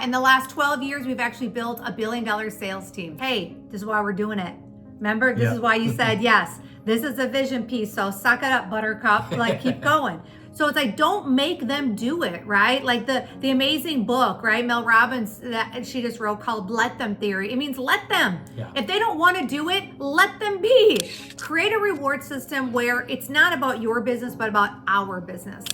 In the last 12 years, we've actually built $1 billion sales team. Hey, this is why we're doing it. Remember, this is why you said yes. This is a vision piece. So suck it up, buttercup. Like, keep going. So it's like, don't make them do it, right? Like the amazing book, right? Mel Robbins, that she just wrote called Let Them Theory. It means let them. Yeah. If they don't want to do it, let them be. Create a reward system where it's not about your business, but about our business.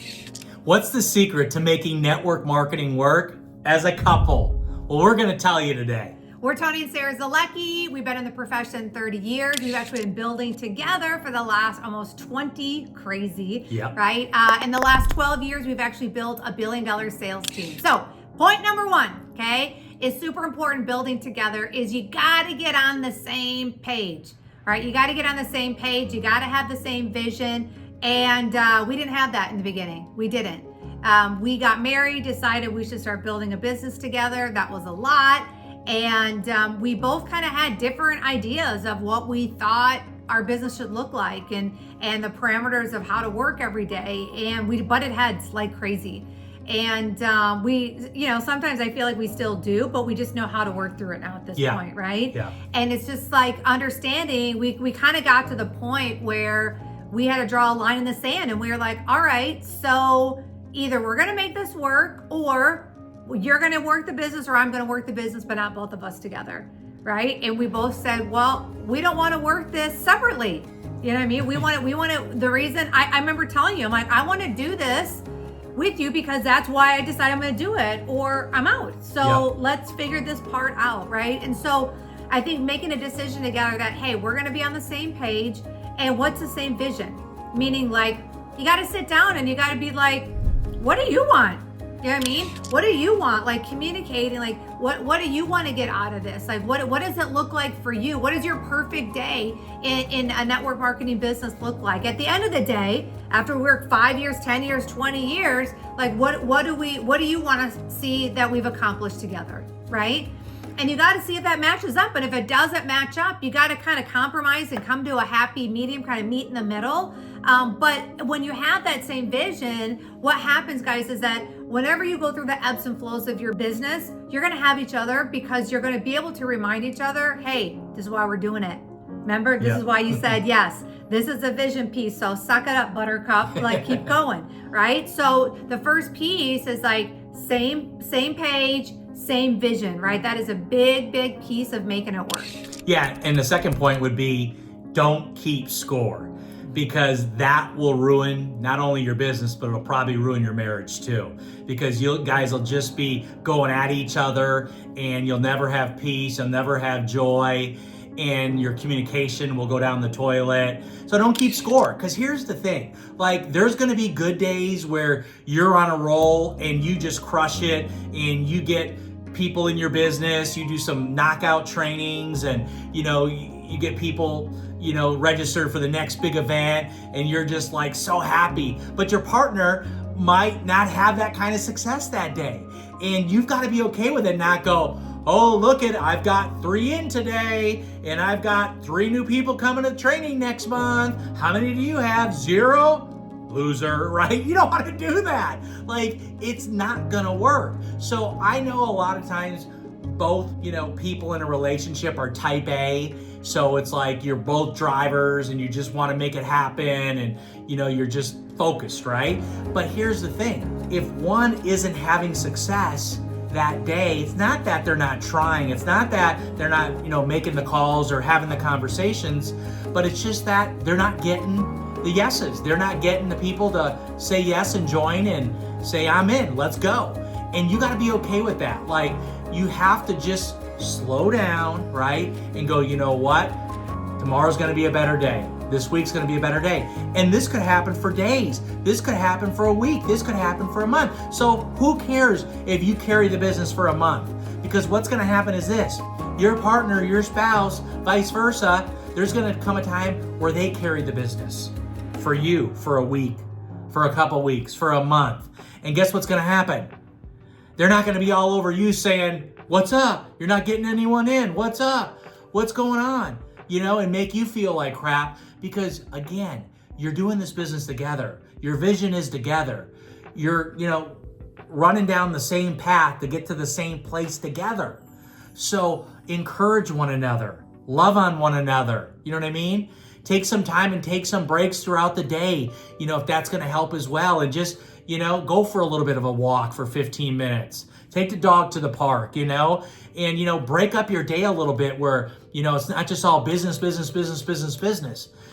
What's the secret to making network marketing work as a couple? Well, we're going to tell you today. We're Tony and Sarah Zolecki. We've been in the profession 30 years. We've actually been building together for the last almost 20, crazy, right? In the last 12 years, we've actually built $1 billion sales team. So point number one, okay, is super important building together is you got to get on the same page, right? You got to get on the same page. You got to have the same vision. And we didn't have that in the beginning. We didn't. We got married, decided we should start building a business together. That was a lot. And we both kind of had different ideas of what we thought our business should look like and the parameters of how to work every day. And we butted heads like crazy. And we, sometimes I feel like we still do, but we just know how to work through it now at this point, right? Yeah. And it's just like understanding, we kind of got to the point where we had to draw a line in the sand and we were like, all right, so either we're going to make this work or you're going to work the business or I'm going to work the business, but not both of us together, right? And we both said, well, we don't want to work this separately. You know what I mean? We want to, the reason I remember telling you, I'm like, I want to do this with you because that's why I decided I'm going to do it or I'm out. So let's figure this part out, right? And so I think making a decision together that, hey, we're going to be on the same page and what's the same vision? Meaning like, you got to sit down and you got to be like, what do you want? You know what I mean? What do you want? Like communicating, like what do you want to get out of this? Like what does it look like for you? What does your perfect day in a network marketing business look like? At the end of the day, after we work 5 years, 10 years, 20 years, like what do you want to see that we've accomplished together, right? And you got to see if that matches up. And if it doesn't match up, you got to kind of compromise and come to a happy medium, kind of meet in the middle. But when you have that same vision, what happens, guys, is that whenever you go through the ebbs and flows of your business, you're going to have each other because you're going to be able to remind each other, hey, this is why we're doing it. Remember, this is why you said yes. This is a vision piece. So suck it up, buttercup. Like keep going, right? So the first piece is like same page, same vision, right? That is a big piece of making it work. Yeah, and the second point would be don't keep score because that will ruin not only your business, but it'll probably ruin your marriage too. Because you guys will just be going at each other and you'll never have peace, you'll never have joy, and your communication will go down the toilet. So don't keep score, because here's the thing. Like, there's gonna be good days where you're on a roll and you just crush it and you get people in your business, you do some knockout trainings and you get people registered for the next big event and you're just like so happy. But your partner might not have that kind of success that day. And you've got to be okay with it, not go, oh, look I've got 3 in today and I've got 3 new people coming to training next month. How many do you have? 0? Loser, right? You don't want to do that. Like, it's not gonna work. So I know a lot of times both, people in a relationship are type A. So it's like you're both drivers and you just want to make it happen and, you're just focused, right? But here's the thing. If one isn't having success that day, it's not that they're not trying. It's not that they're not, making the calls or having the conversations, but it's just that they're not getting the yeses. They're not getting the people to say yes and join and say, I'm in, let's go. And you got to be okay with that. Like, you have to just slow down, right? And go, you know what? Tomorrow's going to be a better day. This week's going to be a better day. And this could happen for days. This could happen for a week. This could happen for a month. So who cares if you carry the business for a month? Because what's going to happen is this. Your partner, your spouse, vice versa, there's going to come a time where they carry the business for you for a week, for a couple weeks, for a month. And guess what's going to happen? They're not going to be all over you saying, what's up? You're not getting anyone in. What's up? What's going on? And make you feel like crap because, again, you're doing this business together. Your vision is together. You're, running down the same path to get to the same place together. So encourage one another, love on one another. You know what I mean? Take some time and take some breaks throughout the day, if that's going to help as well. And just, go for a little bit of a walk for 15 minutes. Take the dog to the park, and, break up your day a little bit where, it's not just all business.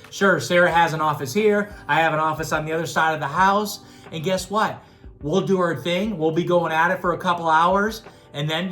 Sure, Sarah has an office here. I have an office on the other side of the house. And guess what? We'll do our thing. We'll be going at it for a couple hours. And then,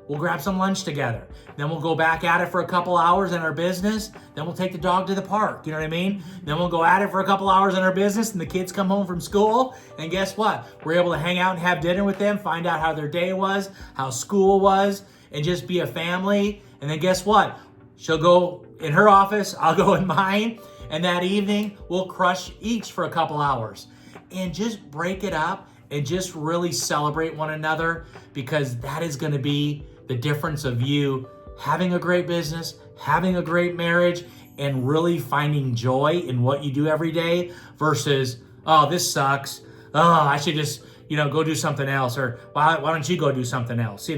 we'll grab some lunch together. Then we'll go back at it for a couple hours in our business. Then we'll take the dog to the park. You know what I mean? Then we'll go at it for a couple hours in our business, and the kids come home from school. And guess what? We're able to hang out and have dinner with them, find out how their day was, how school was, and just be a family. And then guess what? She'll go in her office, I'll go in mine. And that evening, we'll crush each for a couple hours. And just break it up and just really celebrate one another, because that is going to be the difference of you having a great business, having a great marriage, and really finding joy in what you do every day versus, oh, this sucks. Oh, I should just, go do something else. Or why don't you go do something else,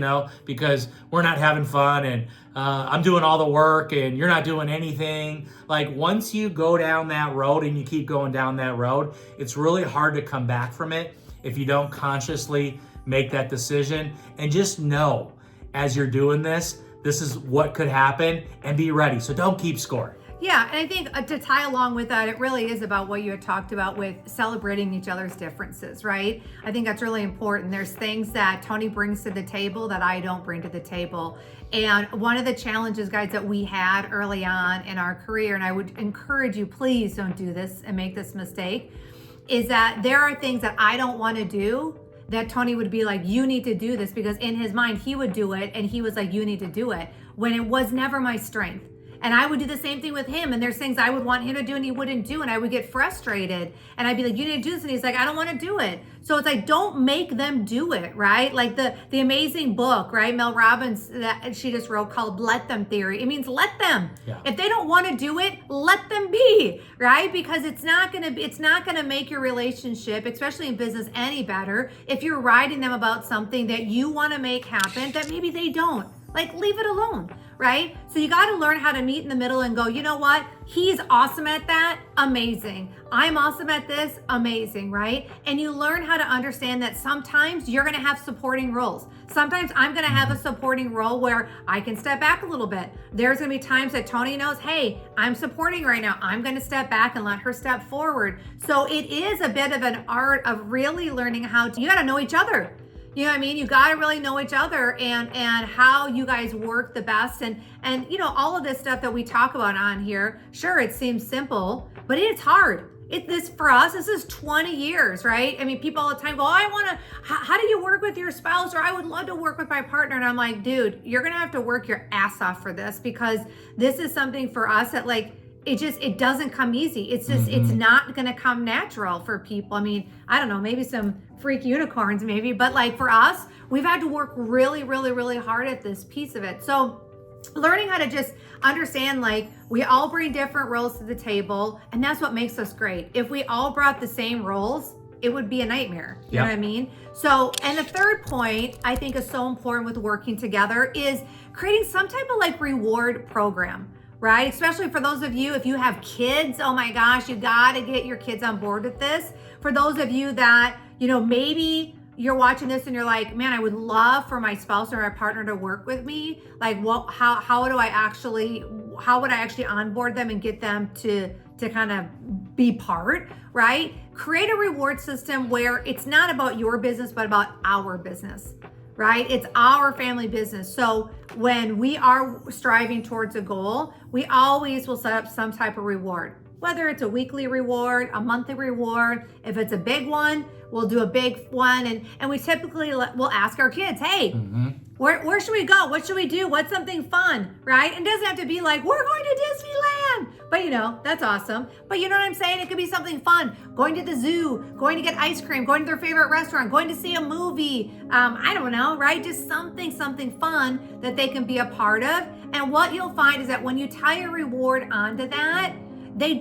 because we're not having fun and I'm doing all the work and you're not doing anything. Like once you go down that road and you keep going down that road, it's really hard to come back from it if you don't consciously make that decision. And just know, as you're doing this is what could happen, and be ready. So don't keep score. Yeah, and I think to tie along with that, it really is about what you had talked about with celebrating each other's differences, right? I think that's really important. There's things that Tony brings to the table that I don't bring to the table. And one of the challenges, guys, that we had early on in our career, and I would encourage you, please don't do this and make this mistake, is that there are things that I don't want to do that Tony would be like, you need to do this, because in his mind, he would do it. And he was like, you need to do it, when it was never my strength. And I would do the same thing with him. And there's things I would want him to do and he wouldn't do. And I would get frustrated. And I'd be like, you need to do this. And he's like, I don't want to do it. So it's like, don't make them do it, right? Like the amazing book, right? Mel Robbins, that she just wrote, called Let Them Theory. It means let them. Yeah. If they don't want to do it, let them be, right? Because it's not gonna make your relationship, especially in business, any better if you're writing them about something that you want to make happen that maybe they don't. Like, leave it alone, right? So you got to learn how to meet in the middle and go, you know what? He's awesome at that. Amazing. I'm awesome at this. Amazing, right? And you learn how to understand that sometimes you're going to have supporting roles. Sometimes I'm going to have a supporting role where I can step back a little bit. There's going to be times that Tony knows, hey, I'm supporting right now. I'm going to step back and let her step forward. So it is a bit of an art of really learning you got to know each other. You know what I mean? You got to really know each other and how you guys work the best. And all of this stuff that we talk about on here, sure, it seems simple, but it's hard. For us, this is 20 years, right? I mean, people all the time go, how do you work with your spouse? Or I would love to work with my partner. And I'm like, dude, you're going to have to work your ass off for this, because this is something for us that it doesn't come easy. It's just, it's not going to come natural for people. I mean, I don't know, maybe some freak unicorns maybe, but like for us, we've had to work really, really, really hard at this piece of it. So learning how to just understand, like, we all bring different roles to the table, and that's what makes us great. If we all brought the same roles, it would be a nightmare. You know what I mean? So, and the third point I think is so important with working together is creating some type of like reward program. Right? Especially for those of you, if you have kids, oh my gosh, you got to get your kids on board with this. For those of you that, maybe you're watching this and you're like, man, I would love for my spouse or my partner to work with me. Like, how would I actually onboard them and get them to kind of be part, right? Create a reward system where it's not about your business, but about our business. Right? It's our family business. So when we are striving towards a goal, we always will set up some type of reward, whether it's a weekly reward, a monthly reward. If it's a big one, we'll do a big one. And we typically we'll ask our kids, hey, where should we go? What should we do? What's something fun, right? And it doesn't have to be like, we're going to Disneyland, but that's awesome. But you know what I'm saying? It could be something fun, going to the zoo, going to get ice cream, going to their favorite restaurant, going to see a movie. I don't know, right? Just something fun that they can be a part of. And what you'll find is that when you tie a reward onto that, they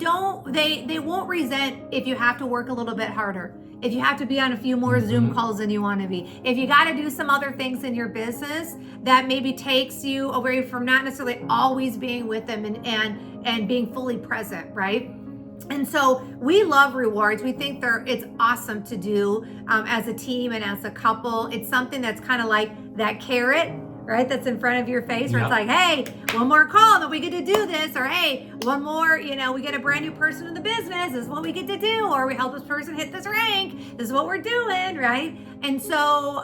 won't resent if you have to work a little bit harder. if you have to be on a few more Zoom calls than you want to be, if you got to do some other things in your business that maybe takes you away from not necessarily always being with them and being fully present, right? And so we love rewards. We think it's awesome to do as a team and as a couple. It's something that's kind of like that carrot, right? That's in front of your face, where it's like, hey, one more call that we get to do this, or hey, one more, we get a brand new person in the business. This is what we get to do, or we help this person hit this rank. This is what we're doing, right? And so,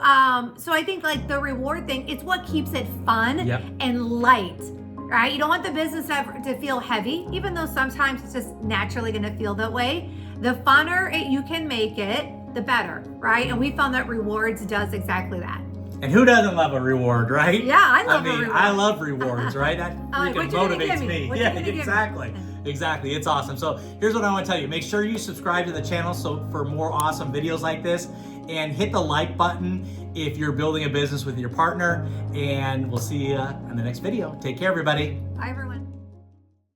so I think like the reward thing, it's what keeps it fun and light. Right? You don't want the business to feel heavy, even though sometimes it's just naturally going to feel that way. The funner you can make it, the better, right? And we found that rewards does exactly that. And who doesn't love a reward, right? Yeah, I love a reward. I love rewards, right? That freaking motivates me. Yeah, exactly. Exactly. It's awesome. So here's what I want to tell you. Make sure you subscribe to the channel for more awesome videos like this, and hit the like button if you're building a business with your partner, and we'll see you in the next video. Take care, everybody. Bye, everyone.